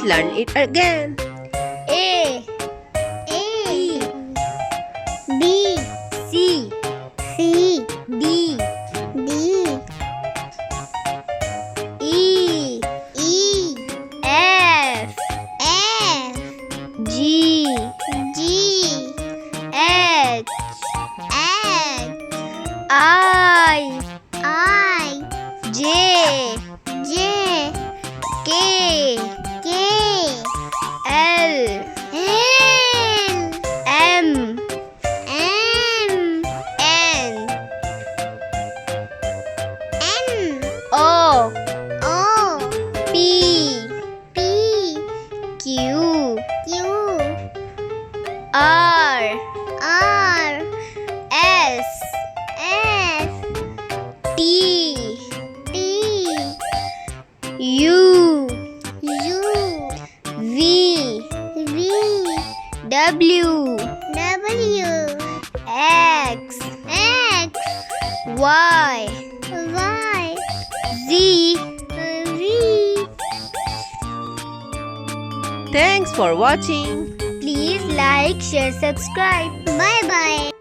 learn it again. A A B C C D D E E F F G G H H I I J J K K L L M M N N O O P P Q Q R R S S T T U U V V W W X X Y Y Z. V. Thanks for watching. Please like, share, subscribe. Bye bye.